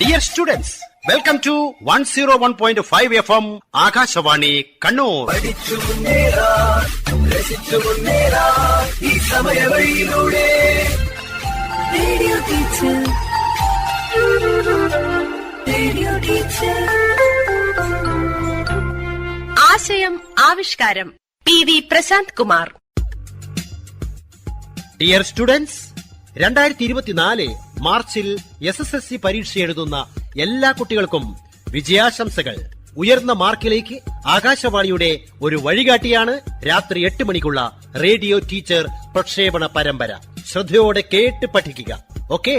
Dear students, welcome to 101.5 FM Akashvani Kannur. ആശയം ആവിഷ്കാരം PV Prashant Kumar. Dear students, 2024 മാർച്ചിൽ SSLC പരീക്ഷ എഴുതുന്ന എല്ലാ കുട്ടികൾക്കും വിജയാശംസകൾ. ഉയർന്ന മാർക്കിലേക്ക് ആകാശവാണിയുടെ ഒരു വഴികാട്ടിയാണ് രാത്രി 8 മണിക്കുള്ള റേഡിയോ ടീച്ചർ പ്രക്ഷേപണ പരമ്പര. ശ്രദ്ധയോടെ കേട്ട് പഠിക്കുക. Okay,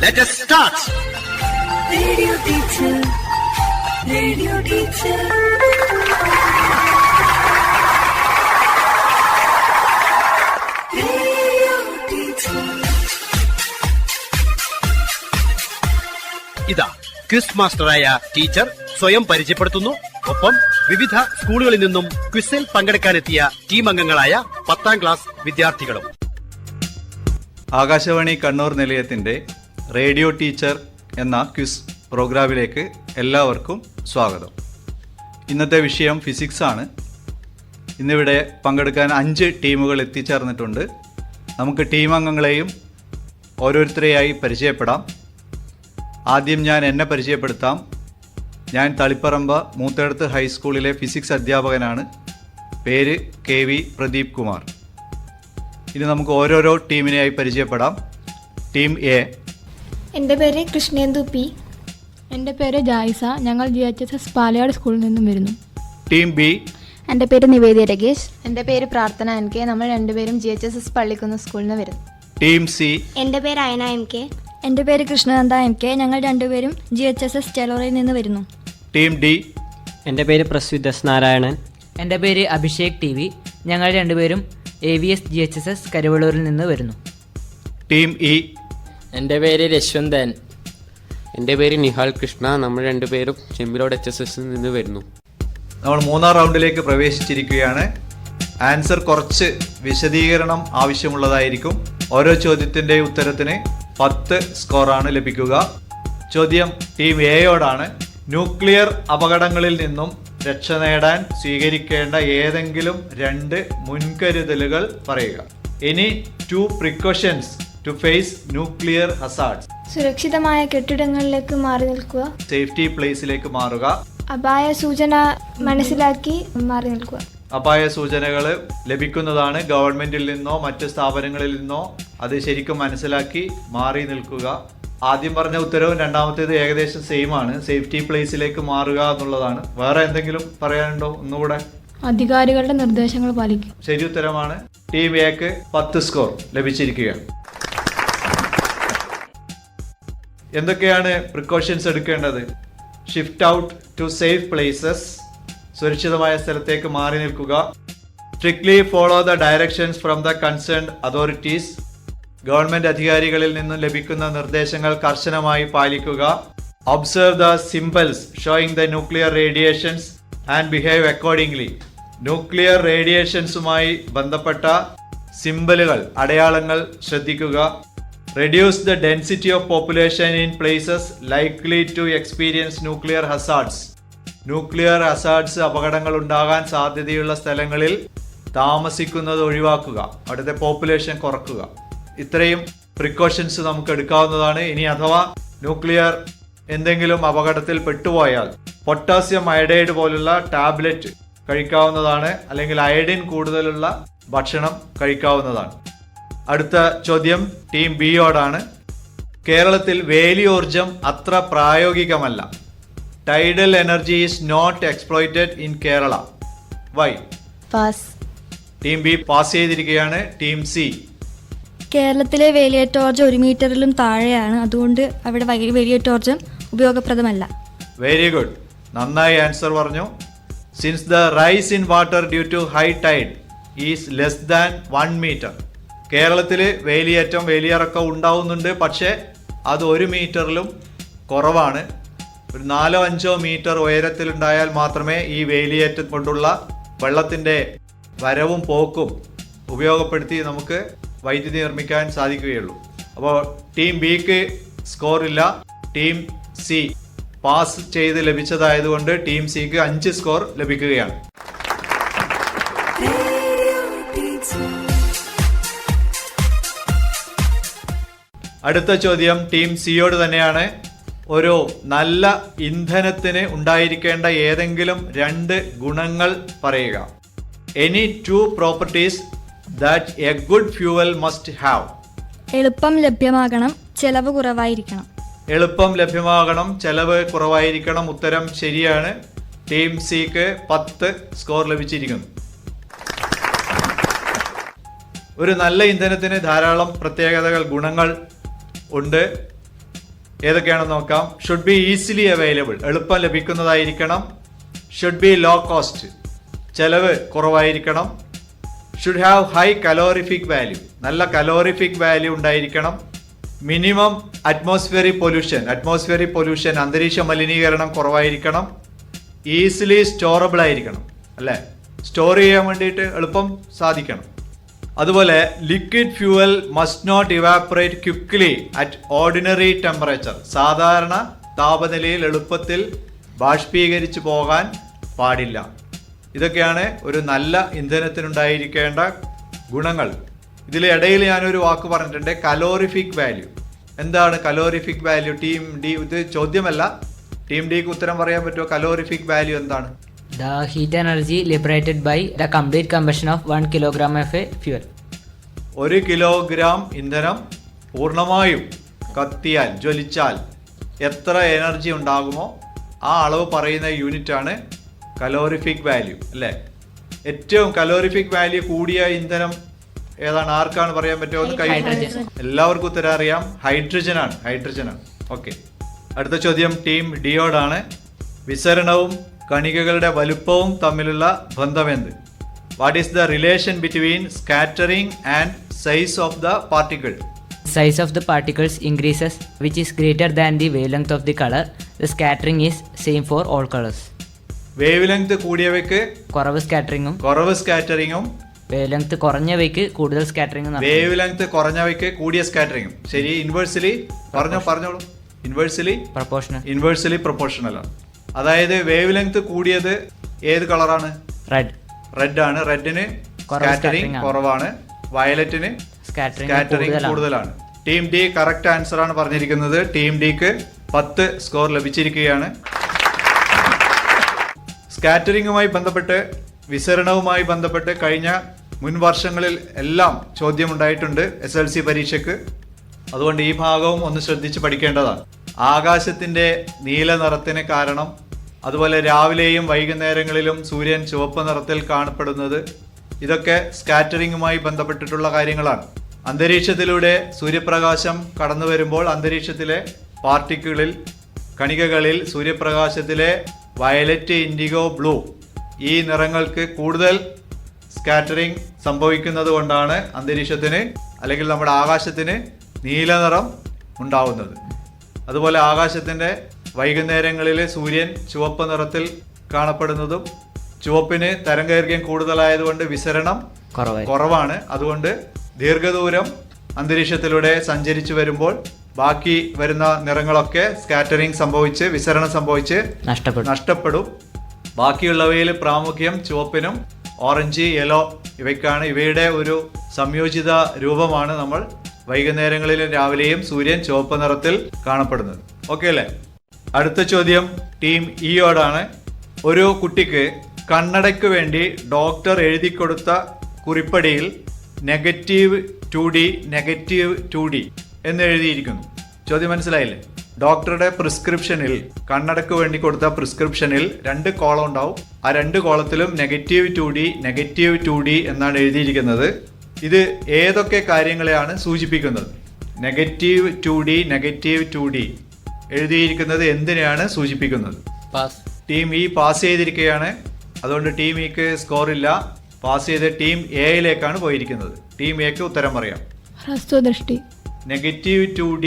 let us start. Radio teacher, radio teacher. ഇതാ ക്വിസ് മാസ്റ്ററായ ടീച്ചർ സ്വയം പരിചയപ്പെടുത്തുന്നു. ഒപ്പം വിവിധ സ്കൂളുകളിൽ നിന്നും ക്വിസിൽ പങ്കെടുക്കാനെത്തിയ ടീം അംഗങ്ങളായ 10ാം ക്ലാസ് വിദ്യാർത്ഥികളും. ആകാശവാണി കണ്ണൂർ നിലയത്തിന്റെ റേഡിയോ ടീച്ചർ എന്ന ക്വിസ് പ്രോഗ്രാമിലേക്ക് എല്ലാവർക്കും സ്വാഗതം. ഇന്നത്തെ വിഷയം ഫിസിക്സ് ആണ്. ഇന്നിവിടെ പങ്കെടുക്കാൻ 5 ടീമുകൾ എത്തിച്ചേർന്നിട്ടുണ്ട്. നമുക്ക് ടീം അംഗങ്ങളെയും ഓരോരുത്തരെയായി പരിചയപ്പെടാം. ആദ്യം ഞാൻ എന്നെ പരിചയപ്പെടുത്താം. ഞാൻ തളിപ്പറമ്പ് മൂത്തേടത്ത് ഹൈസ്കൂളിലെ ഫിസിക്സ് അധ്യാപകനാണ്. പേര് KV പ്രദീപ് കുമാർ. ഇനി നമുക്ക് ഓരോരോ ടീമിനെയായി പരിചയപ്പെടാം. Team A. എൻ്റെ പേര് കൃഷ്ണേന്ദു പി. എൻ്റെ പേര് ജായിസ. ഞങ്ങൾ GHSS പാലയാട് സ്കൂളിൽ നിന്നും വരുന്നു. Team B. എൻ്റെ പേര് നിവേദ്യ രകേശ്. എൻ്റെ പേര് പ്രാർത്ഥന NK. നമ്മൾ രണ്ടുപേരും GHSS പള്ളിക്കുന്ന് സ്കൂളിൽ നിന്ന് വരുന്നു. Team C. എൻ്റെ പേര് അയന MK. എൻ്റെ പേര് കൃഷ്ണനന്ദ MK. ഞങ്ങൾ രണ്ടുപേരും GHSS ചേലോറയിൽ നിന്ന് വരുന്നു. Team D. എൻ്റെ പേര് പ്രസ്വിദസ് നാരായണൻ. എൻ്റെ പേര് അഭിഷേക് TV. ഞങ്ങൾ രണ്ടുപേരും AVS GHSS കരുവള്ളൂരിൽ നിന്ന് വരുന്നു. Team E. എൻ്റെ പേര് രശ്വന്തൻ. എൻ്റെ പേര് നിഹാൽ കൃഷ്ണ. നമ്മൾ രണ്ടുപേരും ചെമ്പിലോട് HSS നിന്ന് വരുന്നു. നമ്മൾ 3ാം റൗണ്ടിലേക്ക് പ്രവേശിച്ചിരിക്കുകയാണ്. ആൻസർ കുറച്ച് വിശദീകരണം ആവശ്യമുള്ളതായിരിക്കും. ഓരോ ചോദ്യത്തിൻ്റെ ഉത്തരത്തിന് 10 സ്കോറാണ് ലഭിക്കുക. ചോദ്യം ടീം എയോടാണ്. ന്യൂക്ലിയർ അപകടങ്ങളിൽ നിന്നും രക്ഷ നേടാൻ സ്വീകരിക്കേണ്ട ഏതെങ്കിലും 2 മുൻകരുതലുകൾ പറയുക. ഇനി 2 precautions to face nuclear hazards. സുരക്ഷിതമായ കെട്ടിടങ്ങളിലേക്ക് മാറി നിൽക്കുക. സേഫ്റ്റി പ്ലേസിലേക്ക് മാറുക. അപായ സൂചന മനസ്സിലാക്കി മാറി നിൽക്കുക. അപായ സൂചനകൾ ലഭിക്കുന്നതാണ് ഗവൺമെന്റിൽ നിന്നോ മറ്റ് സ്ഥാപനങ്ങളിൽ നിന്നോ. അത് ശരിക്കും മനസ്സിലാക്കി മാറി നിൽക്കുക. ആദ്യം പറഞ്ഞ ഉത്തരവും രണ്ടാമത്തേത് ഏകദേശം സെയിം ആണ്. സേഫ്റ്റി പ്ലേസിലേക്ക് മാറുക എന്നുള്ളതാണ്. വേറെ എന്തെങ്കിലും പറയാനുണ്ടോ? ഒന്നുകൂടെ. അധികാരികളുടെ നിർദ്ദേശങ്ങൾ പാലിക്കും. ശരി ഉത്തരമാണ്. ടീം എക്ക് 10 സ്കോർ ലഭിച്ചിരിക്കുകയാണ്. എന്തൊക്കെയാണ് പ്രിക്കോഷൻസ് എടുക്കേണ്ടത്? Shift out to safe places. സുരക്ഷിതമായ സ്ഥലത്തേക്ക് മാറി നിൽക്കുക. Strictly follow the directions from the concerned authorities. Government അധികാരികളിൽ നിന്നും ലഭിക്കുന്ന നിർദ്ദേശങ്ങൾ കർശനമായി പാലിക്കുക. Observe the symbols showing the nuclear radiations and behave accordingly. Nuclear റേഡിയേഷൻസുമായി ബന്ധപ്പെട്ട സിംബലുകൾ, അടയാളങ്ങൾ ശ്രദ്ധിക്കുക. Reduce the density of population in places likely to experience nuclear hazards. Nuclear hazards, അപകടങ്ങൾ ഉണ്ടാകാൻ സാധ്യതയുള്ള സ്ഥലങ്ങളിൽ താമസിക്കുന്നത് ഒഴിവാക്കുക. അവിടുത്തെ പോപ്പുലേഷൻ കുറക്കുക. ഇത്രയും പ്രിക്കോഷൻസ് നമുക്ക് എടുക്കാവുന്നതാണ്. ഇനി അഥവാ ന്യൂക്ലിയർ എന്തെങ്കിലും അപകടത്തിൽ പെട്ടുപോയാൽ പൊട്ടാസ്യം അയഡൈഡ് പോലുള്ള ടാബ്ലറ്റ് കഴിക്കാവുന്നതാണ്. അല്ലെങ്കിൽ അയഡിൻ കൂടുതലുള്ള ഭക്ഷണം കഴിക്കാവുന്നതാണ്. അടുത്ത ചോദ്യം ടീം ബിയോടാണ്. കേരളത്തിൽ വേലിയോർജം അത്ര പ്രായോഗികമല്ല. Tidal energy is not exploited in Kerala. Why? Pass. Team B pass ചെയ്തിരിക്കുകയാണ്. Team C. കേരളത്തിലെ വേലിയേറ്റോർജം 1 മീറ്ററിലും താഴെയാണ്. അതുകൊണ്ട് അവിടെ വേലിയേറ്റോർജം ഉപയോഗപ്രദമല്ല. Very good. നന്നായി ആൻസർ പറഞ്ഞു. Since the rise in water due to high tide is less than 1 metre. കേരളത്തിൽ വേലിയിറക്കം ഉണ്ടാവുന്നുണ്ട്. പക്ഷേ അത് 1 മീറ്ററിലും കുറവാണ്. ഒരു 4-5 മീറ്റർ ഉയരത്തിലുണ്ടായാൽ മാത്രമേ ഈ വേലിയേറ്റം കൊണ്ടുള്ള വെള്ളത്തിൻ്റെ വരവും പോക്കും ഉപയോഗപ്പെടുത്തി നമുക്ക് വൈദ്യുതി നിർമ്മിക്കാൻ സാധിക്കുകയുള്ളൂ. അപ്പോൾ ടീം ബിക്ക് സ്കോർ ഇല്ല. ടീം സി പാസ് ചെയ്ത് ലഭിച്ചതായതുകൊണ്ട് ടീം സിക്ക് 5 സ്കോർ ലഭിക്കുകയാണ്. അടുത്ത ചോദ്യം ടീം സിയോട് തന്നെയാണ്. ഒരു നല്ല ഇന്ധനത്തിന് ഉണ്ടായിരിക്കേണ്ട ഏതെങ്കിലും 2 ഗുണങ്ങൾ പറയുക. Any 2 properties that A good fuel must have. എളുപ്പം ലഭ്യമാകണം, ചെലവ് കുറവായിരിക്കണം. എളുപ്പം ലഭ്യമാകണം, ചെലവ് കുറവായിരിക്കണം. ഉത്തരം ശരിയാണ്. ടീം സിക്ക് 10 സ്കോർ ലഭിച്ചിരിക്കുന്നു. ഒരു നല്ല ഇന്ധനത്തിന് ധാരാളം പ്രത്യേകതകൾ, ഗുണങ്ങൾ ഉണ്ട്. ഏതൊക്കെയാണെന്ന് നോക്കാം. ഷുഡ് ബി ഈസിലി അവൈലബിൾ, എളുപ്പം ലഭിക്കുന്നതായിരിക്കണം. ഷുഡ് ബി ലോ കോസ്റ്റ്, ചെലവ് കുറവായിരിക്കണം. Should have high calorific value, നല്ല കലോറിഫിക് വാല്യൂ ഉണ്ടായിരിക്കണം. മിനിമം അറ്റ്മോസ്ഫിയറിക് പൊല്യൂഷൻ, അന്തരീക്ഷ മലിനീകരണം കുറവായിരിക്കണം. ഈസിലി സ്റ്റോറബിൾ ആയിരിക്കണം, അല്ലേ? സ്റ്റോർ ചെയ്യാൻ വേണ്ടിയിട്ട് എളുപ്പം സാധിക്കണം. അതുപോലെ liquid fuel must not evaporate quickly at ordinary temperature, സാധാരണ താപനിലയിൽ എളുപ്പത്തിൽ ബാഷ്പീകരിച്ചു പോകാൻ പാടില്ല. ഇതൊക്കെയാണ് ഒരു നല്ല ഇന്ധനത്തിനുണ്ടായിരിക്കേണ്ട ഗുണങ്ങൾ. ഇതിലിടയിൽ ഞാനൊരു വാക്ക് പറഞ്ഞിട്ടുണ്ട്, കലോറിഫിക് വാല്യൂ. എന്താണ് കലോറിഫിക് വാല്യൂ? ടീം ഡി, ഇത് ചോദ്യമല്ല, ടീം ഡിക്ക് ഉത്തരം പറയാൻ പറ്റുമോ? കലോറിഫിക് വാല്യൂ എന്താണ്? The heat energy liberated by the complete combustion of 1 kilogram of a fuel. 1 kilogram ഇന്ധനം പൂർണ്ണമായും കത്തിയാൽ, ജ്വലിച്ചാൽ എത്ര എനർജി ഉണ്ടാകുമോ ആ അളവ് പറയുന്ന യൂണിറ്റാണ് കലോറിഫിക് വാല്യൂ, അല്ലേ? ഏറ്റവും കലോറിഫിക് വാല്യൂ കൂടിയ ഇന്ധനം ഏതാണ്? ആർക്കാണ് പറയാൻ പറ്റുമോ? ഒന്ന് കൈ. എല്ലാവർക്കും ഉത്തരം അറിയാം. ഹൈഡ്രജനാണ്. ഓക്കെ. അടുത്ത ചോദ്യം ടീം ഡിയോടാണ്. വിസരണവും കണികകളുടെ വലുപ്പവും തമ്മിലുള്ള ബന്ധമെന്ത്? What is the relation between scattering and size of the particle? Size of the particles increases which is greater than the wavelength of the color. The scattering is same for all colors. Wavelength കൂടിയവയ്ക്ക് കുറവ് സ്കാറ്ററിങ്ങും wave length കുറഞ്ഞവയ്ക്ക് കൂടുതൽ സ്കാറ്ററിങ്ങും. Wave length കുറഞ്ഞവയ്ക്ക് കൂടിയ സ്കാറ്ററിങ്ങും. ശരി. Inversely പറഞ്ഞോളൂ. Inversely proportional ആണ്. അതായത് wave length കൂടിയത് ഏത് കളറാണ്? റെഡ് ആണ്. റെഡിന് സ്കാറ്ററിംഗ് കുറവാണ്, വയലറ്റിന് സ്കാറ്ററിംഗ് കൂടുതലാണ്. ടീം ഡി കറക്റ്റ് ആൻസർ ആണ് പറഞ്ഞിരിക്കുന്നത്. ടീം ഡിക്ക് 10 സ്കോർ ലഭിച്ചിരിക്കുകയാണ്. സ്കാറ്ററിംഗുമായി ബന്ധപ്പെട്ട്, വിസരണവുമായി ബന്ധപ്പെട്ട് കഴിഞ്ഞ മുൻ വർഷങ്ങളിൽ എല്ലാം ചോദ്യമുണ്ടായിട്ടുണ്ട് SLC പരീക്ഷയ്ക്ക്. അതുകൊണ്ട് ഈ ഭാഗവും ഒന്ന് ശ്രദ്ധിച്ച് പഠിക്കേണ്ടതാണ്. ആകാശത്തിന്റെ നീല നിറത്തിന് കാരണം, അതുപോലെ രാവിലെയും വൈകുന്നേരങ്ങളിലും സൂര്യൻ ചുവപ്പ് നിറത്തിൽ കാണപ്പെടുന്നത്, ഇതൊക്കെ സ്കാറ്ററിംഗുമായി ബന്ധപ്പെട്ടിട്ടുള്ള കാര്യങ്ങളാണ്. അന്തരീക്ഷത്തിലൂടെ സൂര്യപ്രകാശം കടന്നു വരുമ്പോൾ അന്തരീക്ഷത്തിലെ പാർട്ടിക്കിളിൽ, കണികകളിൽ സൂര്യപ്രകാശത്തിലെ വയലറ്റ്, ഇൻഡിഗോ, ബ്ലൂ ഈ നിറങ്ങൾക്ക് കൂടുതൽ സ്കാറ്ററിംഗ് സംഭവിക്കുന്നത് കൊണ്ടാണ് അന്തരീക്ഷത്തിന്, അല്ലെങ്കിൽ നമ്മുടെ ആകാശത്തിന് നീല നിറം ഉണ്ടാവുന്നത്. അതുപോലെ ആകാശത്തിൻ്റെ വൈകുന്നേരങ്ങളിൽ സൂര്യൻ ചുവപ്പ് നിറത്തിൽ കാണപ്പെടുന്നതും, ചുവപ്പിന് തരംഗദൈർഘ്യം കൂടുതലായതുകൊണ്ട് വിസരണം കുറവാണ്. അതുകൊണ്ട് ദീർഘദൂരം അന്തരീക്ഷത്തിലൂടെ സഞ്ചരിച്ചു വരുമ്പോൾ ബാക്കി വരുന്ന നിറങ്ങളൊക്കെ സ്കാറ്ററിംഗ് സംഭവിച്ച്, വിസരണം സംഭവിച്ച് നഷ്ടപ്പെടും. ബാക്കിയുള്ളവയിൽ പ്രാമുഖ്യം ചുവപ്പിനും ഓറഞ്ച്, യെല്ലോ ഇവയ്ക്കാണ്. ഇവയുടെ ഒരു സംയോജിത രൂപമാണ് നമ്മൾ വൈകുന്നേരങ്ങളിലും രാവിലെയും സൂര്യൻ ചുവപ്പ് നിറത്തിൽ കാണപ്പെടുന്നത്. ഓക്കെ അല്ലേ? അടുത്ത ചോദ്യം ടീം ഇയോടാണ്. ഒരു കുട്ടിക്ക് കണ്ണടയ്ക്ക് വേണ്ടി ഡോക്ടർ എഴുതി കൊടുത്ത കുറിപ്പടിയിൽ -2D എന്ന് എഴുതിയിരിക്കുന്നു. ചോദ്യം മനസ്സിലായില്ലേ? ഡോക്ടറുടെ പ്രിസ്ക്രിപ്ഷനിൽ, കണ്ണടയ്ക്ക് വേണ്ടി കൊടുത്ത പ്രിസ്ക്രിപ്ഷനിൽ 2 കോളം ഉണ്ടാവും. ആ 2 കോളത്തിലും -2D എന്നാണ് എഴുതിയിരിക്കുന്നത്. ഇത് ഏതൊക്കെ കാര്യങ്ങളെയാണ് സൂചിപ്പിക്കുന്നത്? -2D എഴുതിയിരിക്കുന്നത് എന്തിനെയാണ് സൂചിപ്പിക്കുന്നത്? ടീം ഇ പാസ് ചെയ്തിരിക്കുകയാണ്. അതുകൊണ്ട് ടീം ഇക്ക് സ്കോർ ഇല്ല. പാസ് ചെയ്ത് ടീം എയിലേക്കാണ് പോയിരിക്കുന്നത്. ടീം എക്ക് ഉത്തരം പറയാം. ഹ്രസ്വദൃഷ്ടി. -2D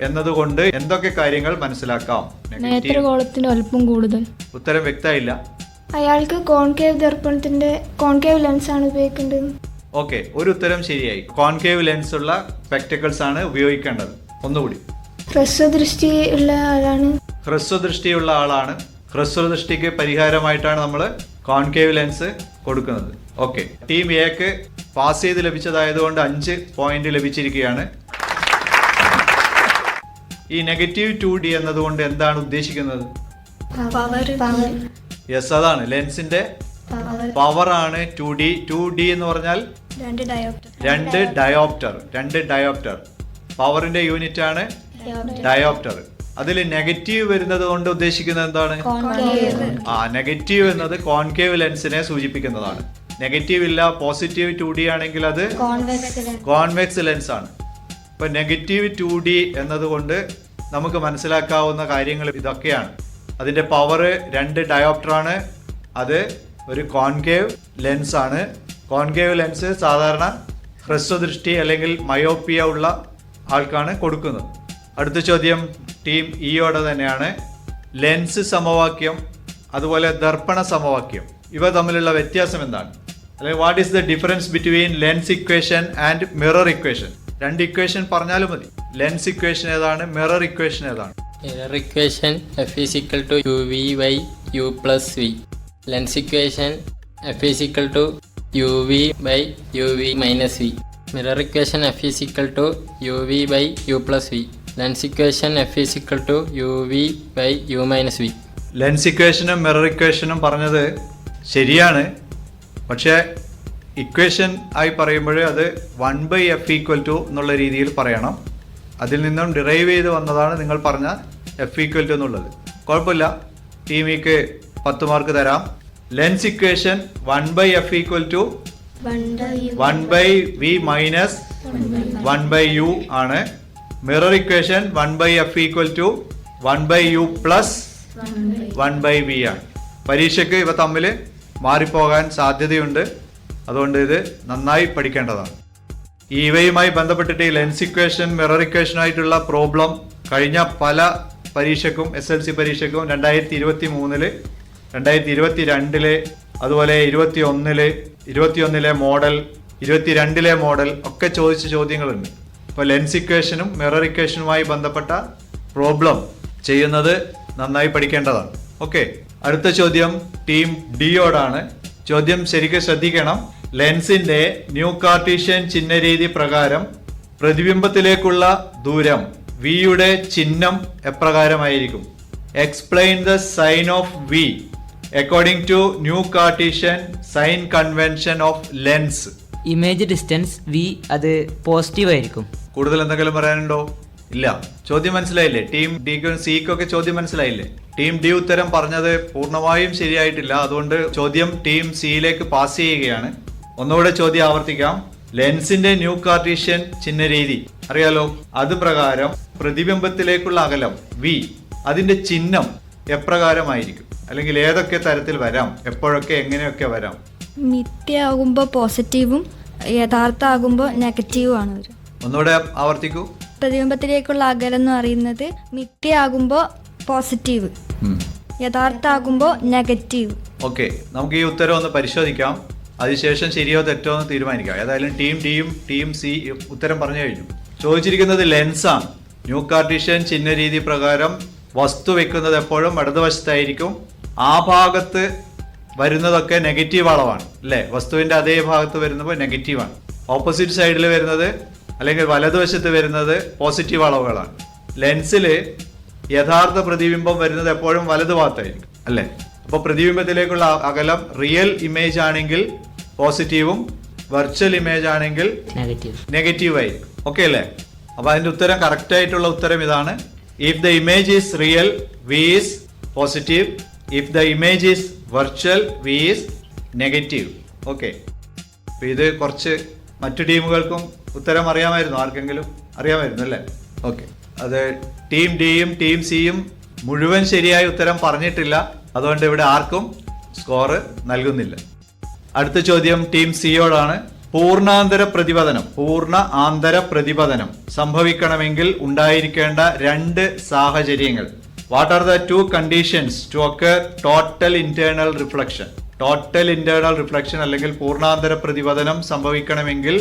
എന്നതുകൊണ്ട് എന്തൊക്കെ കാര്യങ്ങൾ മനസ്സിലാക്കാം? നേത്രഗോളത്തിന്റെ വലുപ്പം കൂടുതൽ. ഉത്തരം വ്യക്തമായില്ല. അയാൾക്ക് കോൺകേവ് ദർപ്പണത്തിന്റെ കോൺകേവ് ലെൻസ് ആണ് ഉപയോഗിക്കേണ്ടത്. ഓക്കെ, ഒരു ഉത്തരം ശരിയായി. കോൺകേവ് ലെൻസ് ഉള്ള സ്പെക്ടക്കിൾസ് ആണ് ഉപയോഗിക്കേണ്ടത്. ഒന്നുകൂടി. ഹ്രസ്വദൃഷ്ടി ഉള്ള ആളാണ്. ഹ്രസ്വദൃഷ്ടിയുള്ള ആളാണ്. ഹ്രസ്വദൃഷ്ടിക്ക് പരിഹാരമായിട്ടാണ് നമ്മൾ കോൺകേവ് ലെൻസ് കൊടുക്കുന്നത്. ഓക്കെ, ടീം എക്ക് പാസ് ചെയ്ത് ലഭിച്ചതായതുകൊണ്ട് 5 പോയിന്റ് ലഭിച്ചിരിക്കുകയാണ്. ഈ നെഗറ്റീവ് 2D എന്നതുകൊണ്ട് എന്താണ് ഉദ്ദേശിക്കുന്നത്? യെസ്, അതാണ് ലെൻസിന്റെ പവർ ആണ് 2D. 2D എന്ന് പറഞ്ഞാൽ 2 ഡയോപ്റ്റർ. പവറിന്റെ യൂണിറ്റ് ആണ് ഡയോപ്റ്റർ. അതിൽ നെഗറ്റീവ് വരുന്നത് കൊണ്ട് ഉദ്ദേശിക്കുന്നത് എന്താണ്? നെഗറ്റീവ് എന്നത് കോൺകേവ് ലെൻസിനെ സൂചിപ്പിക്കുന്നതാണ്. നെഗറ്റീവ് ഇല്ല, പോസിറ്റീവ് 2D ആണെങ്കിൽ അത് കോൺവെക്സ് ലെൻസ് ആണ്. ഇപ്പൊ നെഗറ്റീവ് 2D എന്നതുകൊണ്ട് നമുക്ക് മനസ്സിലാക്കാവുന്ന കാര്യങ്ങൾ ഇതൊക്കെയാണ്. അതിന്റെ പവർ 2 ഡയോപ്റ്റർ ആണ്. അത് ഒരു കോൺകേവ് ലെൻസ് ആണ്. കോൺകേവ് ലെൻസ് സാധാരണ ഹ്രസ്വദൃഷ്ടി അല്ലെങ്കിൽ മയോപ്പിയ ഉള്ള ആൾക്കാണ് കൊടുക്കുന്നത്. അടുത്ത ചോദ്യം ടീം ഇയോടെ തന്നെയാണ്. ലെൻസ് സമവാക്യം അതുപോലെ ദർപ്പണ സമവാക്യം ഇവ തമ്മിലുള്ള വ്യത്യാസം എന്താണ്? അല്ലെങ്കിൽ what is the difference between lens equation and mirror equation? 2 equation പറഞ്ഞാലും മതി. ലെൻസ് ഇക്വേഷൻ ഏതാണ്? മിറർ ഇക്വേഷൻ ഏതാണ്? Mirror equation F is equal to UV by U plus V. Lens equation F is equal to UV by UV minus V. Mirror equation F is equal to UV by U plus V. Lens equation F is equal to UV by U minus V. Lens ഇക്വേഷനും mirror ഇക്വേഷനും പറഞ്ഞത് ശരിയാണ്. പക്ഷേ equation ആയി പറയുമ്പോൾ അത് 1/F = എന്നുള്ള രീതിയിൽ പറയണം. അതിൽ നിന്നും ഡിറൈവ് ചെയ്ത് വന്നതാണ് നിങ്ങൾ പറഞ്ഞ F = എന്നുള്ളത്. കുഴപ്പമില്ല, ടീമിക്ക് 10 മാർക്ക് തരാം. Lens equation 1/F = 1/V minus 1/U ആണ്. Mirror equation 1/F = 1/U plus 1/V ആണ്. പരീക്ഷയ്ക്ക് ഇവ തമ്മിൽ മാറിപ്പോകാൻ സാധ്യതയുണ്ട്. അതുകൊണ്ട് ഇത് നന്നായി പഠിക്കേണ്ടതാണ്. ഇവയുമായി ബന്ധപ്പെട്ടിട്ട് ഈ ലെൻസ് ഇക്വേഷൻ മിറർ ഇക്വേഷനായിട്ടുള്ള പ്രോബ്ലം കഴിഞ്ഞ പല പരീക്ഷയ്ക്കും SLC പരീക്ഷയ്ക്കും 2023, 2022 അതുപോലെ 21 മോഡൽ, 22 മോഡൽ ഒക്കെ ചോദിച്ച ചോദ്യങ്ങളുണ്ട്. അപ്പോൾ ലെൻസ് ഇക്വേഷനും മിറർ ഇക്വേഷനുമായി ബന്ധപ്പെട്ട പ്രോബ്ലം ചെയ്യുന്നത് നന്നായി പഠിക്കേണ്ടതാണ്. ഓക്കെ, അടുത്ത ചോദ്യം ടീം ഡിയോടാണ്. ചോദ്യം ശരിക്കും ശ്രദ്ധിക്കണം. ലെൻസിന്റെ ന്യൂ കാർട്ടീഷ്യൻ ചിഹ്നരീതി പ്രകാരം പ്രതിബിംബത്തിലേക്കുള്ള ദൂരം വിയുടെ ചിഹ്നം എപ്രകാരമായിരിക്കും? Explain the sign of V according to new Cartesian sign convention of lens. Image distance V അത് പോസിറ്റീവ് ആയിരിക്കും. കൂടുതൽ എന്തെങ്കിലും പറയാനുണ്ടോ? ഇല്ല. ചോദ്യം മനസ്സിലായില്ലേ? ടീം ഡിക്കും സിക്കൊക്കെ ചോദ്യം മനസ്സിലായില്ലേ? ടീം ഡി ഉത്തരം പറഞ്ഞത് പൂർണ്ണമായും ശരിയായിട്ടില്ല. അതുകൊണ്ട് ചോദ്യം ടീം സിയിലേക്ക് പാസ് ചെയ്യുകയാണ്. ഒന്നുകൂടെ ചോദ്യം ആവർത്തിക്കാം. ലെൻസിന്റെ ന്യൂ കാർട്ടീഷ്യൻ ചിഹ്നരീതി അറിയാലോ? അത് പ്രകാരം പ്രതിബിംബത്തിലേക്കുള്ള അകലം V അതിന്റെ ചിഹ്നം എപ്രകാരമായിരിക്കും? അല്ലെങ്കിൽ ഏതൊക്കെ തരത്തിൽ വരാം, എപ്പോഴൊക്കെ, എങ്ങനെയൊക്കെ വരാം? മിഥ്യയാകുമ്പോൾ പോസിറ്റീവും യഥാർത്ഥ ആകുമ്പോൾ നെഗറ്റീവും ആണ് വരും. ഒന്നുകൂടെ ആവർത്തിക്കൂ. പ്രതിബിംബത്തിലേക്കുള്ള അകലം എന്ന് പറയുന്നത് മിഥ്യയാകുമ്പോൾ പോസിറ്റീവ്, യഥാർത്ഥ ആകുമ്പോൾ നെഗറ്റീവ്. ഓക്കെ, നമുക്ക് ഈ ഉത്തരം ഒന്ന് പരിശോധിക്കാം. അതിനുശേഷം ശരിയോ തെറ്റോ എന്ന് തീരുമാനിക്കാം. ഏതായാലും ടീം ഡിയും ടീം സി ഉത്തരം പറഞ്ഞു കഴിഞ്ഞു. ചോദിച്ചിരിക്കുന്നത് ലെൻസാണ്. ന്യൂ കാർട്ടീഷ്യൻ ചിഹ്നരീതി പ്രകാരം വസ്തു വെക്കുന്നത് എപ്പോഴും ഇടതുവശത്തായിരിക്കും. ആ ഭാഗത്ത് വരുന്നതൊക്കെ നെഗറ്റീവ് അളവാണ് അല്ലേ? വസ്തുവിന്റെ അതേ ഭാഗത്ത് വരുന്നപ്പോൾ നെഗറ്റീവാണ്. ഓപ്പോസിറ്റ് സൈഡിൽ വരുന്നത് അല്ലെങ്കിൽ വലതുവശത്ത് വരുന്നത് പോസിറ്റീവ് അളവുകളാണ്. ലെൻസിൽ യഥാർത്ഥ പ്രതിബിംബം വരുന്നത് എപ്പോഴും വലതുഭാഗത്തായിരിക്കും അല്ലേ? അപ്പോൾ പ്രതിബിംബത്തിലേക്കുള്ള അകലം റിയൽ ഇമേജ് ആണെങ്കിൽ പോസിറ്റീവും വെർച്വൽ ഇമേജ് ആണെങ്കിൽ നെഗറ്റീവ് ആയിരിക്കും. ഓക്കെ അല്ലേ? അപ്പൊ അതിന്റെ ഉത്തരം കറക്റ്റ് ആയിട്ടുള്ള ഉത്തരം ഇതാണ്. If the image is real V is positive, if the image is virtual V is negative. Okay, അപ്പൊ ഇത് കുറച്ച് മറ്റു ടീമുകൾക്കും ഉത്തരം അറിയാമായിരുന്നു. ആർക്കെങ്കിലും അറിയാമായിരുന്നു അല്ലേ? ഓക്കെ, അത് ടീം ഡിയും ടീം സിയും മുഴുവൻ ശരിയായ ഉത്തരം പറഞ്ഞിട്ടില്ല. അതുകൊണ്ട് ഇവിടെ ആർക്കും സ്കോർ നൽകുന്നില്ല. അടുത്ത ചോദ്യം ടീം സിയോടാണ്. പൂർണ്ണ ആന്തര പ്രതിപതനം സംഭവിക്കണമെങ്കിൽ ഉണ്ടായിരിക്കേണ്ട 2 സാഹചര്യങ്ങൾ. What are the 2 conditions to occur total internal reflection? Total internal reflection അല്ലെങ്കിൽ പൂർണ്ണാന്തര പ്രതിപതനം സംഭവിക്കണമെങ്കിൽ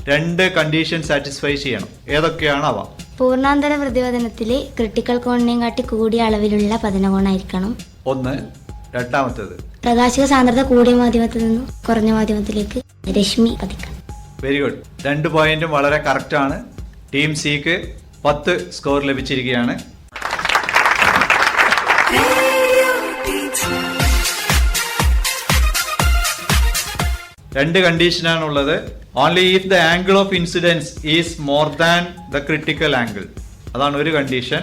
2 കണ്ടീഷൻ സാറ്റിസ്ഫൈ ചെയ്യണം. ഏതൊക്കെയാണ് അവ? പൂർണ്ണാന്തര പ്രതിപതനത്തിൽ ക്രിട്ടിക്കൽ കോണിനെയും കാട്ടി കൂടിയ അളവിലുള്ള പതനകോണായിരിക്കണം. ഒന്ന്. രണ്ടാമത്തേത്, പ്രകാശിക സാന്ദ്രത കൂടിയ മാധ്യമത്തിൽ നിന്നും കുറഞ്ഞ മാധ്യമത്തിലേക്ക് രശ്മി പതിക്കണം. Very good. 2 പോയിന്റും വളരെ കറക്റ്റ് ആണ്. ടീം സിക്ക് 10 സ്കോർ ലഭിച്ചിരിക്കുകയാണ്. രണ്ട് കണ്ടീഷനാണുള്ളത്. Only if the angle of incidence is more than the critical angle. അതാണ് ഒരു condition.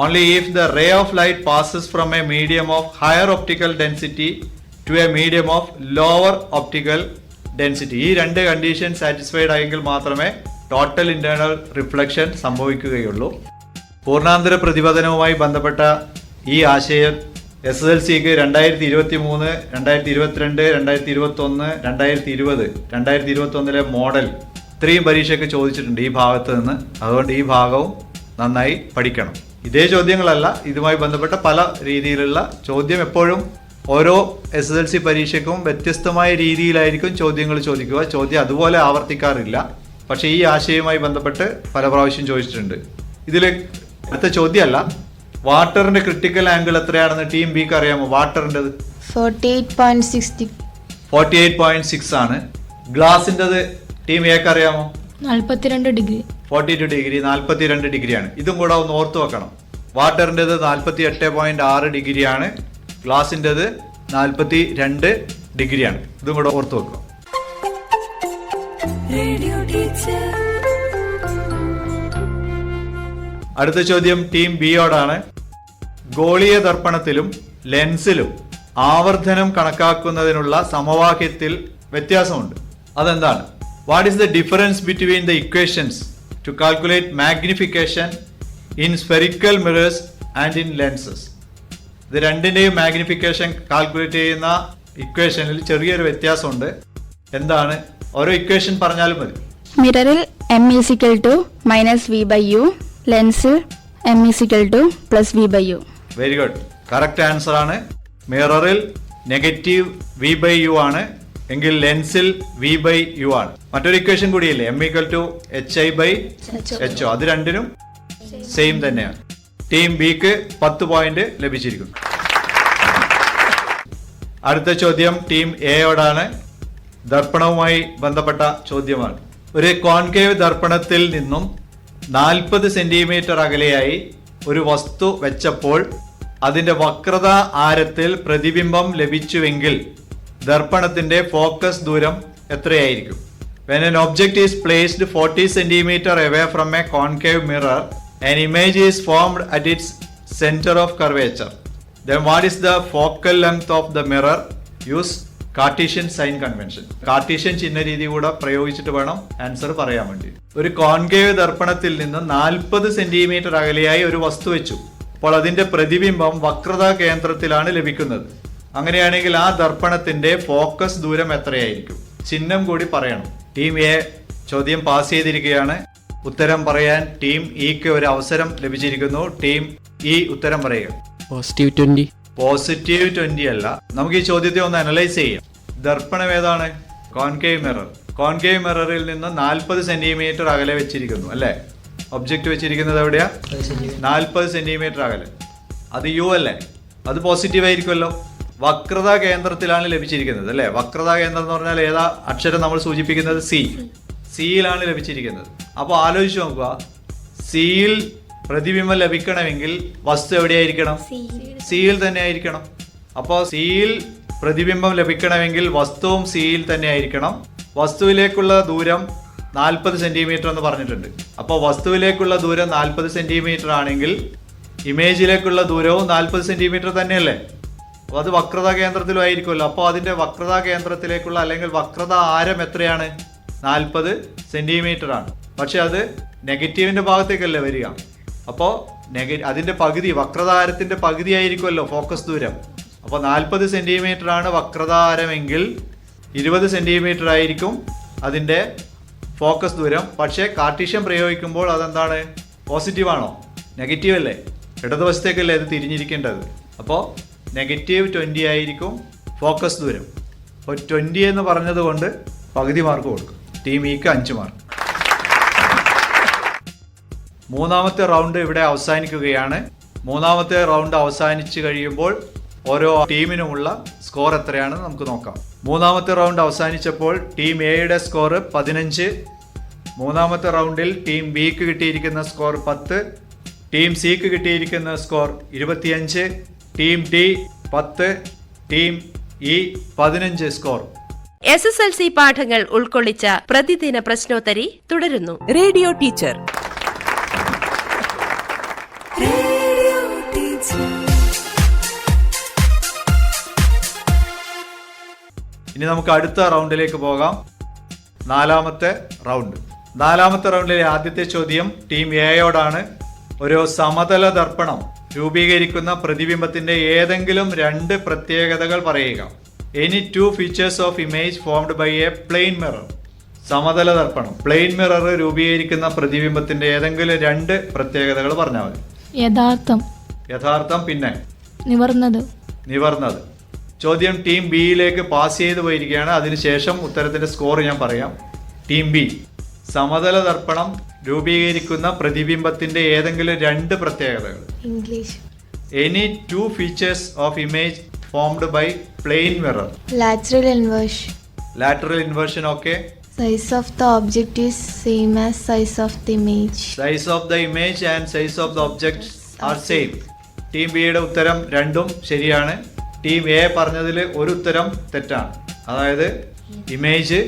Only if the ray of light passes from a medium of higher optical density to a medium of lower optical density. ഈ 2 condition satisfied ആയെങ്കിൽ മാത്രമേ total internal reflection സംഭവിക്കുകയുള്ളൂ. പൂർണ്ണാന്തര പ്രതിപതനവുമായി ബന്ധപ്പെട്ട ഈ ആശയം SSLCക്ക് 2023, 2022, 2021, 2020, 2021 മോഡൽ ഇത്രയും പരീക്ഷയ്ക്ക് ചോദിച്ചിട്ടുണ്ട് ഈ ഭാഗത്ത് നിന്ന്. അതുകൊണ്ട് ഈ ഭാഗവും നന്നായി പഠിക്കണം. ഇതേ ചോദ്യങ്ങളല്ല, ഇതുമായി ബന്ധപ്പെട്ട പല രീതിയിലുള്ള ചോദ്യം എപ്പോഴും ഓരോ SSLC പരീക്ഷയ്ക്കും വ്യത്യസ്തമായ രീതിയിലായിരിക്കും ചോദ്യങ്ങൾ ചോദിക്കുക. ചോദ്യം അതുപോലെ ആവർത്തിക്കാറില്ല. പക്ഷേ ഈ ആശയവുമായി ബന്ധപ്പെട്ട് പല പ്രാവശ്യം ചോദിച്ചിട്ടുണ്ട്. ഇതിൽ അടുത്ത ചോദ്യമല്ല, വാട്ടറിന്റെ ക്രിട്ടിക്കൽ ആംഗിൾ എത്രയാണെന്ന് ടീം ബിക്ക് അറിയാമോ? വാട്ടറിൻ്റെത് 48.6 ആണ്. ഗ്ലാസിൻ്റെത് ടീം എക്ക് അറിയാമോ? 42 ഡിഗ്രി. 42 ഡിഗ്രി, 42 ഡിഗ്രിയാണ്. ഇതും കൂടെ ഒന്ന് ഓർത്തു വെക്കണം. വാട്ടറിൻ്റെത് 48.6 ഡിഗ്രിയാണ്. ഗ്ലാസിൻ്റെത് 42 ഡിഗ്രിയാണ്. ഇതും കൂടെ ഓർത്തു വെക്കുക. അടുത്ത ചോദ്യം ടീം ബിയോടാണ്. ഗോളീയ ദർപ്പണത്തിലും ലെൻസിലും ആവർത്തനം കണക്കാക്കുന്നതിനുള്ള സമവാക്യത്തിൽ വ്യത്യാസമുണ്ട്. അതെന്താണ്? What is the difference between the equations to calculate magnification in spherical mirrors and in lenses? ഇത് രണ്ടിന്റെയും മാഗ്നിഫിക്കേഷൻ കാൽക്കുലേറ്റ് ചെയ്യുന്ന ഇക്വേഷനിൽ ചെറിയൊരു വ്യത്യാസമുണ്ട്. എന്താണ്? ഓരോ ഇക്വേഷൻ പറഞ്ഞാലും മതി. മിററിൽ m -v/u, lens m +v/u. Very good. Correct answer ആണ്. മിററിൽ നെഗറ്റീവ് v/u ആണ്, എങ്കിൽ ലെൻസിൽ v/u ആണ്. മറ്റൊരു ഇക്വേഷൻ കൂടിയല്ലേ, m = hi/ho. അത് രണ്ടിനും സെയിം തന്നെയാണ്. ടീം ബിക്ക് 10 പോയിന്റ് ലഭിച്ചിരിക്കുന്നു. അടുത്ത ചോദ്യം ടീം എയോടാണ്. ദർപ്പണവുമായി ബന്ധപ്പെട്ട ചോദ്യമാണ്. ഒരു കോൺകേവ് ദർപ്പണത്തിൽ നിന്നും 40 സെന്റിമീറ്റർ അകലെയായി ഒരു വസ്തു വെച്ചപ്പോൾ അതിന്റെ വക്രത ആരത്തിൽ പ്രതിബിംബം ലഭിച്ചുവെങ്കിൽ ദർപ്പണത്തിന്റെ ഫോക്കസ് ദൂരം എത്രയായിരിക്കും? When an object is placed 40 centimeter away from a concave mirror, an image is formed at its center of curvature. Then what is the focal length of the mirror? Use Cartesian sign convention. Cartesian ചിഹ്ന രീതി കൂടെ പ്രയോഗിച്ചിട്ട് വേണം answer പറയാൻ വേണ്ടി. ഒരു concave ദർപ്പണത്തിൽ നിന്ന് 40 centimetre അകലെയായി ഒരു വസ്തു വെച്ചു. അപ്പോൾ അതിന്റെ പ്രതിബിംബം വക്രതാ കേന്ദ്രത്തിലാണ് ലഭിക്കുന്നത്. അങ്ങനെയാണെങ്കിൽ ആ ദർപ്പണത്തിന്റെ ഫോക്കസ് ദൂരം എത്രയായിരിക്കും? ചിഹ്നം കൂടി പറയണം. ടീം എ ചോദ്യം പാസ് ചെയ്തിരിക്കുകയാണ്. ഉത്തരം പറയാൻ ടീം ഇക്ക് ഒരു അവസരം ലഭിച്ചിരിക്കുന്നു. ടീം ഇ ഉത്തരം പറയുക. +20. +20 അല്ല. നമുക്ക് ഈ ചോദ്യത്തെ ഒന്ന് അനലൈസ് ചെയ്യാം. ദർപ്പണം ഏതാണ്? Concave mirror. കോൺകേവ് മിററിൽ നിന്ന് 40 സെന്റിമീറ്റർ അകലെ വെച്ചിരിക്കുന്നു അല്ലെ? ഒബ്ജക്റ്റ് വെച്ചിരിക്കുന്നത് എവിടെയാ? 40 സെന്റിമീറ്റർ അകലെ. അത് യു അല്ലേ? അത് പോസിറ്റീവ് ആയിരിക്കുമല്ലോ. വക്രതാ കേന്ദ്രത്തിലാണ് ലഭിച്ചിരിക്കുന്നത് അല്ലെ? വക്രതാ കേന്ദ്രം എന്ന് പറഞ്ഞാൽ ഏതാ അക്ഷരം നമ്മൾ സൂചിപ്പിക്കുന്നത്? സിയിലാണ് ലഭിച്ചിരിക്കുന്നത്. അപ്പോൾ ആലോചിച്ച് നോക്കുക, സിയിൽ പ്രതിബിംബം ലഭിക്കണമെങ്കിൽ വസ്തു എവിടെയായിരിക്കണം? സിയിൽ തന്നെ ആയിരിക്കണം. അപ്പോൾ സിയിൽ പ്രതിബിംബം ലഭിക്കണമെങ്കിൽ വസ്തുവും സിയിൽ തന്നെ ആയിരിക്കണം. വസ്തുവിലേക്കുള്ള ദൂരം 40 സെന്റിമീറ്റർ എന്ന് പറഞ്ഞിട്ടുണ്ട്. അപ്പോൾ വസ്തുവിലേക്കുള്ള ദൂരം 40 സെന്റിമീറ്റർ ആണെങ്കിൽ ഇമേജിലേക്കുള്ള ദൂരവും 40 സെന്റിമീറ്റർ തന്നെയല്ലേ? അപ്പോൾ അത് വക്രതാ കേന്ദ്രത്തിലും ആയിരിക്കുമല്ലോ. അപ്പോൾ അതിന്റെ വക്രതാ കേന്ദ്രത്തിലേക്കുള്ള അല്ലെങ്കിൽ വക്രതാ ആരം എത്രയാണ്? 40 സെന്റിമീറ്റർ ആണ്. പക്ഷെ അത് നെഗറ്റീവിന്റെ ഭാഗത്തേക്കല്ലേ വരിക. അപ്പോൾ അതിന്റെ പകുതി, വക്രതാരത്തിന്റെ പകുതി ആയിരിക്കുമല്ലോ ഫോക്കസ് ദൂരം. അപ്പോൾ 40 സെന്റിമീറ്റർ ആണ് വക്രതാരമെങ്കിൽ 20 സെന്റിമീറ്റർ ആയിരിക്കും അതിന്റെ ഫോക്കസ് ദൂരം. പക്ഷേ കാർട്ടീഷ്യൻ പ്രയോഗിക്കുമ്പോൾ അതെന്താണ്? പോസിറ്റീവ് ആണോ? നെഗറ്റീവ് അല്ലേ? ഇടതുവശത്തേക്കല്ലേ അത് തിരിഞ്ഞിരിക്കേണ്ടത്. അപ്പോൾ -20 ആയിരിക്കും ഫോക്കസ് ദൂരം. അപ്പോൾ 20 എന്ന് പറഞ്ഞത് കൊണ്ട് പകുതി മാർക്ക് കൊടുക്കും. ടീം ഇക്ക് 5 മാർക്ക്. മൂന്നാമത്തെ റൗണ്ട് ഇവിടെ അവസാനിക്കുകയാണ്. മൂന്നാമത്തെ റൗണ്ട് അവസാനിച്ച് കഴിയുമ്പോൾ ഓരോ ടീമിനുമുള്ള സ്കോർ എത്രയാണെന്ന് നമുക്ക് നോക്കാം. മൂന്നാമത്തെ റൗണ്ട് അവസാനിച്ചപ്പോൾ ടീം എയുടെ സ്കോർ 15. മൂന്നാമത്തെ റൗണ്ടിൽ ടീം ബിക്ക് കിട്ടിയിരിക്കുന്ന സ്കോർ 10, ടീം സിക്ക് കിട്ടിയിരിക്കുന്ന score 25, team D 10, team E 15 score. SSLC പാഠങ്ങൾ ഉൾക്കൊള്ളിച്ച പ്രതിദിന പ്രശ്നോത്തരി തുടരുന്നു. Radio teacher. ഇനി നമുക്ക് അടുത്ത റൗണ്ടിലേക്ക് പോകാം. നാലാമത്തെ റൗണ്ടിലെ ആദ്യത്തെ ചോദ്യം ടീം എയോടാണ്. ഒരു സമതല ദർപ്പണം രൂപീകരിക്കുന്ന പ്രതിബിംബത്തിന്റെ ഏതെങ്കിലും 2 പ്രത്യേകതകൾ പറയുക. Any 2 features of image formed by a plane mirror. സമതല ദർപ്പണം പ്ലെയിൻ മിറർ രൂപീകരിക്കുന്ന പ്രതിബിംബത്തിന്റെ ഏതെങ്കിലും 2 പ്രത്യേകതകൾ പറഞ്ഞാൽ മതി. യഥാർത്ഥം, പിന്നെ നിവർന്നത്. ചോദ്യം ടീം ബിയിലേക്ക് പാസ് ചെയ്തു പോയിരിക്കുകയാണ്. അതിനുശേഷം ഉത്തരത്തിന്റെ സ്കോർ ഞാൻ പറയാം. ടീം ബി, സമതല ദർപ്പണം രൂപീകരിക്കുന്ന പ്രതിബിംബത്തിന്റെ ഏതെങ്കിലും 2 പ്രത്യേകതകൾ. Any 2 features of image formed by plane mirror. Lateral inversion. Okay. Size of the object is same as size of the image. Size of the image and size of the object are same. Team ബിയുടെ ഉത്തരം 2ഉം ശരിയാണ്. Team A പറഞ്ഞതിൽ ഒരു ഉത്തരം തെറ്റാണ്. അതായത് image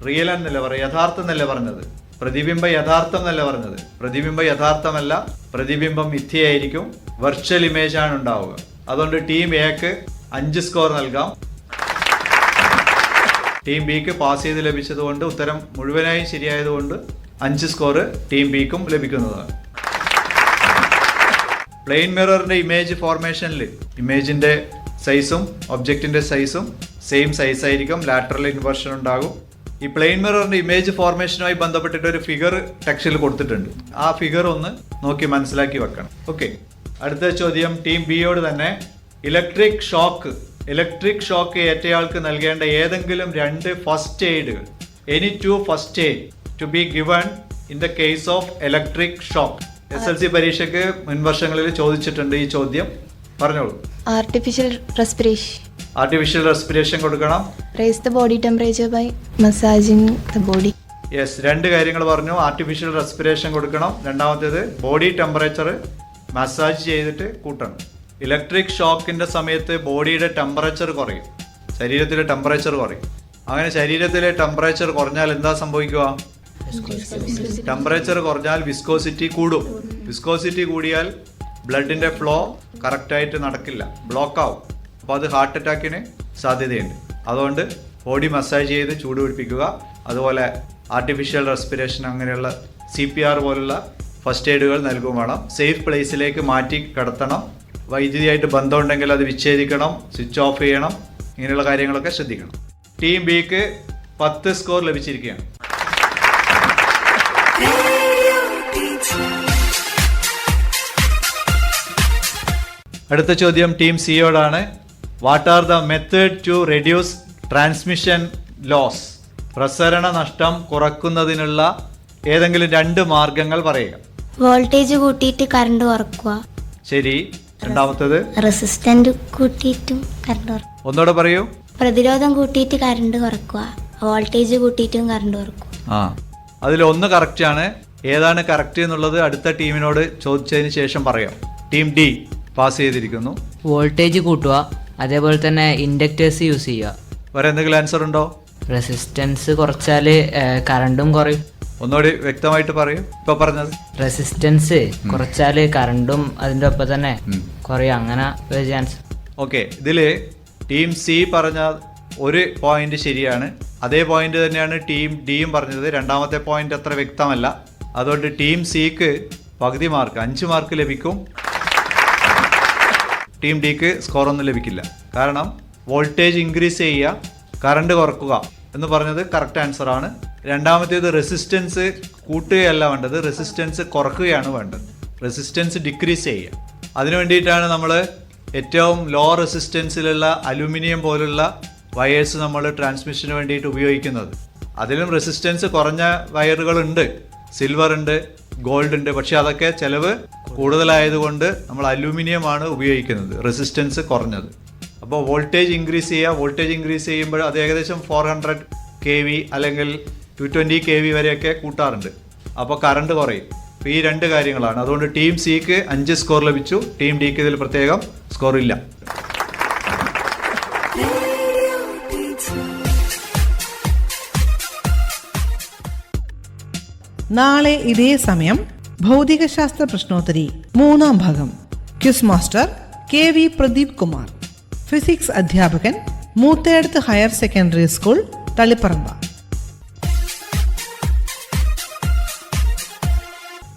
real എന്നല്ല പറയുക, യഥാർത്ഥം എന്നല്ല പറഞ്ഞത്. പ്രതിബിംബം യഥാർത്ഥം എന്നല്ല പറഞ്ഞത്. പ്രതിബിംബം യഥാർത്ഥമല്ല, പ്രതിബിംബം മിഥ്യയായിരിക്കും. വെർച്വൽ ഇമേജ് ആണ് ഉണ്ടാവുക. അതുകൊണ്ട് ടീം എക്ക് 5 സ്കോർ നൽകാം. ടീം ബിക്ക് പാസ് ചെയ്ത് ലഭിച്ചതുകൊണ്ട് ഉത്തരം മുഴുവനായും ശരിയായതുകൊണ്ട് 5 സ്കോർ ടീം ബിക്കും ലഭിക്കുന്നതാണ്. പ്ലെയിൻ മിററിന്റെ ഇമേജ് ഫോർമേഷനിൽ ഇമേജിന്റെ സൈസും ഒബ്ജക്റ്റിന്റെ സൈസും സെയിം സൈസ് ആയിരിക്കും. ലാറ്ററൽ ഇൻവേർഷൻ ഉണ്ടാകും. ഈ പ്ലെയിൻ മിററിന്റെ ഇമേജ് ഫോർമേഷനുമായി ബന്ധപ്പെട്ടിട്ട് ഒരു ഫിഗർ ടെക്സ്റ്റിൽ കൊടുത്തിട്ടുണ്ട്. ആ ഫിഗർ ഒന്ന് നോക്കി മനസ്സിലാക്കി വെക്കണം. ഓക്കെ. അടുത്ത ചോദ്യം ടീം ബിയോട് തന്നെ. ഇലക്ട്രിക് ഷോക്ക് ഏറ്റയാൾക്ക് നൽകേണ്ട ഏതെങ്കിലും 2 ഫസ്റ്റ് എയ്ഡുകൾ. Any 2 first aid to be given in the case of electric shock. SLC പരീക്ഷയ്ക്ക് മുൻവർഷങ്ങളിൽ ചോദിച്ചിട്ടുണ്ട് ഈ ചോദ്യം. പറഞ്ഞോളൂ. Artificial റെസ്പിറേഷൻ കൊടുക്കണം. Raise the body temperature by massaging the body. Yes, 2 കാര്യങ്ങൾ പറഞ്ഞു. ആർട്ടിഫിഷ്യൽ റെസ്പിറേഷൻ കൊടുക്കണം. രണ്ടാമത്തേത് ബോഡി ടെമ്പറേച്ചർ മസാജ് ചെയ്തിട്ട് കൂട്ടണം. ഇലക്ട്രിക് ഷോക്കിന്റെ സമയത്ത് ബോഡിയുടെ ടെമ്പറേച്ചർ കുറയും, ശരീരത്തിലെ ടെമ്പറേച്ചർ കുറയും. അങ്ങനെ ശരീരത്തിലെ ടെമ്പറേച്ചർ കുറഞ്ഞാൽ എന്താ സംഭവിക്കുക? ടെമ്പറേച്ചർ കുറഞ്ഞാൽ വിസ്കോസിറ്റി കൂടും. വിസ്കോസിറ്റി കൂടിയാൽ ബ്ലഡിന്റെ ഫ്ലോ കറക്റ്റായിട്ട് നടക്കില്ല, ബ്ലോക്ക് ആവും. അപ്പോൾ അത് ഹാർട്ട് അറ്റാക്കിന് സാധ്യതയുണ്ട്. അതുകൊണ്ട് ബോഡി മസാജ് ചെയ്ത് ചൂട് പിടിപ്പിക്കുക. അതുപോലെ ആർട്ടിഫിഷ്യൽ റെസ്പിറേഷൻ, അങ്ങനെയുള്ള CPR പോലുള്ള ഫസ്റ്റ് എയ്ഡുകൾ നൽകുകയും വേണം. സേഫ് പ്ലേസിലേക്ക് മാറ്റി കിടത്തണം. വൈദ്യുതിയായിട്ട് ബന്ധമുണ്ടെങ്കിൽ അത് വിച്ഛേദിക്കണം, സ്വിച്ച് ഓഫ് ചെയ്യണം. ഇങ്ങനെയുള്ള കാര്യങ്ങളൊക്കെ ശ്രദ്ധിക്കണം. ടീം ബിക്ക് 10 സ്കോർ ലഭിച്ചിരിക്കുകയാണ്. അടുത്ത ചോദ്യം ടീം സിയോടാണ്. What are the method to reduce transmission loss? പ്രസരണ നഷ്ടം കുറക്കുന്നതിനുള്ള ഏതെങ്കിലും 2 മാർഗങ്ങൾ പറയുക. വോൾട്ടേജ് കൂട്ടിയിട്ട് കറണ്ട് കുറക്കുക. ശരി. രണ്ടാമത്തേത് റെസിസ്റ്റന്റ് കൂട്ടിയിട്ടും കറണ്ട് കുറക്കുക. ഒന്നുകൂടെ പറയൂ. പ്രതിരോധം കൂട്ടിയിട്ട് കറണ്ട് കുറക്കുക, വോൾട്ടേജ് കൂട്ടിയിട്ടും കറണ്ട് കുറക്കുക. അതിൽ ഒന്ന് കറക്റ്റ് ആണ്. ഏതാണ് കറക്റ്റ് എന്നുള്ളത് അടുത്ത ടീമിനോട് ചോദിച്ചതിന് ശേഷം പറയാം. ടീം ഡി പാസ് ചെയ്തിരിക്കുന്നു. വോൾട്ടേജ് കൂട്ടുക, അതേപോലെ തന്നെ ഇൻഡക്ടേഴ്സ് യൂസ് ചെയ്യുക. വേറെ എന്തെങ്കിലും ആൻസർ ഉണ്ടോ? റെസിസ്റ്റൻസ് കുറച്ചാൽ കറണ്ടും കുറയും. ഒന്നുകൂടി വ്യക്തമായിട്ട് പറയൂ. ഇപ്പൊ പറഞ്ഞത് റെസിസ്റ്റൻസ് കുറച്ചാൽ കറണ്ടും അതിൻ്റെ ഒപ്പം തന്നെ കുറയും. അങ്ങനെ ഒരു ചാൻസ്. ഓക്കെ. ഇതില് ടീം സി പറഞ്ഞ ഒരു പോയിന്റ് ശരിയാണ്. അതേ പോയിന്റ് തന്നെയാണ് ടീം ഡിയും പറഞ്ഞത്. രണ്ടാമത്തെ പോയിന്റ് അത്ര വ്യക്തമല്ല. അതുകൊണ്ട് ടീം സിക്ക് പകുതി മാർക്ക്, 5 മാർക്ക് ലഭിക്കും. ടീം ഡിക്ക് സ്കോർ ഒന്നും ലഭിക്കില്ല. കാരണം വോൾട്ടേജ് ഇൻക്രീസ് ചെയ്യുക, കറണ്ട് കുറക്കുക എന്ന് പറഞ്ഞത് കറക്റ്റ് ആൻസർ ആണ്. രണ്ടാമത്തേത് റെസിസ്റ്റൻസ് കൂട്ടുകയല്ല വേണ്ടത്, റെസിസ്റ്റൻസ് കുറക്കുകയാണ് വേണ്ടത്. റെസിസ്റ്റൻസ് ഡിക്രീസ് ചെയ്യുക. അതിനു വേണ്ടിയിട്ടാണ് നമ്മൾ ഏറ്റവും ലോ റെസിസ്റ്റൻസിലുള്ള അലുമിനിയം പോലുള്ള വയേഴ്സ് നമ്മൾ ട്രാൻസ്മിഷന് വേണ്ടിയിട്ട് ഉപയോഗിക്കുന്നത്. അതിലും റെസിസ്റ്റൻസ് കുറഞ്ഞ വയറുകളുണ്ട്, സിൽവർ ഉണ്ട്, ഗോൾഡ് ഉണ്ട്. പക്ഷെ അതൊക്കെ ചിലവ് കൂടുതലായതുകൊണ്ട് നമ്മൾ അലൂമിനിയമാണ് ഉപയോഗിക്കുന്നത്, റെസിസ്റ്റൻസ് കുറഞ്ഞത്. അപ്പോൾ വോൾട്ടേജ് ഇൻക്രീസ് ചെയ്യുമ്പോൾ അത് ഏകദേശം 400 kV അല്ലെങ്കിൽ 220 kV വരെയൊക്കെ കൂട്ടാറുണ്ട്. അപ്പോൾ കറണ്ട് കുറയും. അപ്പോൾ ഈ രണ്ട് കാര്യങ്ങളാണ്. അതുകൊണ്ട് ടീം സിക്ക് 5 സ്കോർ ലഭിച്ചു, ടീം ഡിക്ക് ഇതിൽ പ്രത്യേകം സ്കോർ ഇല്ല. നാളെ ഇതേ സമയം ഭൗതികശാസ്ത്ര പ്രശ്നോത്തരി 3ാം ഭാഗം. Quiz master KV Pradeep Kumar, physics അധ്യാപകൻ Moothedath higher secondary school, Taliparamba.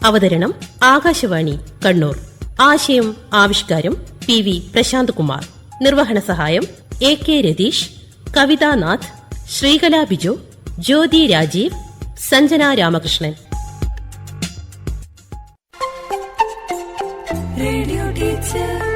അവതരണം ആകാശവാണി കണ്ണൂർ. ആശയം ആവിഷ്കാരം PV പ്രശാന്ത് കുമാർ. നിർവഹണ സഹായം AK Ratheesh, Kavithanath, Sreekala Biju, Jyothi Rajeev, Sanjana Ramakrishnan. Radio teacher.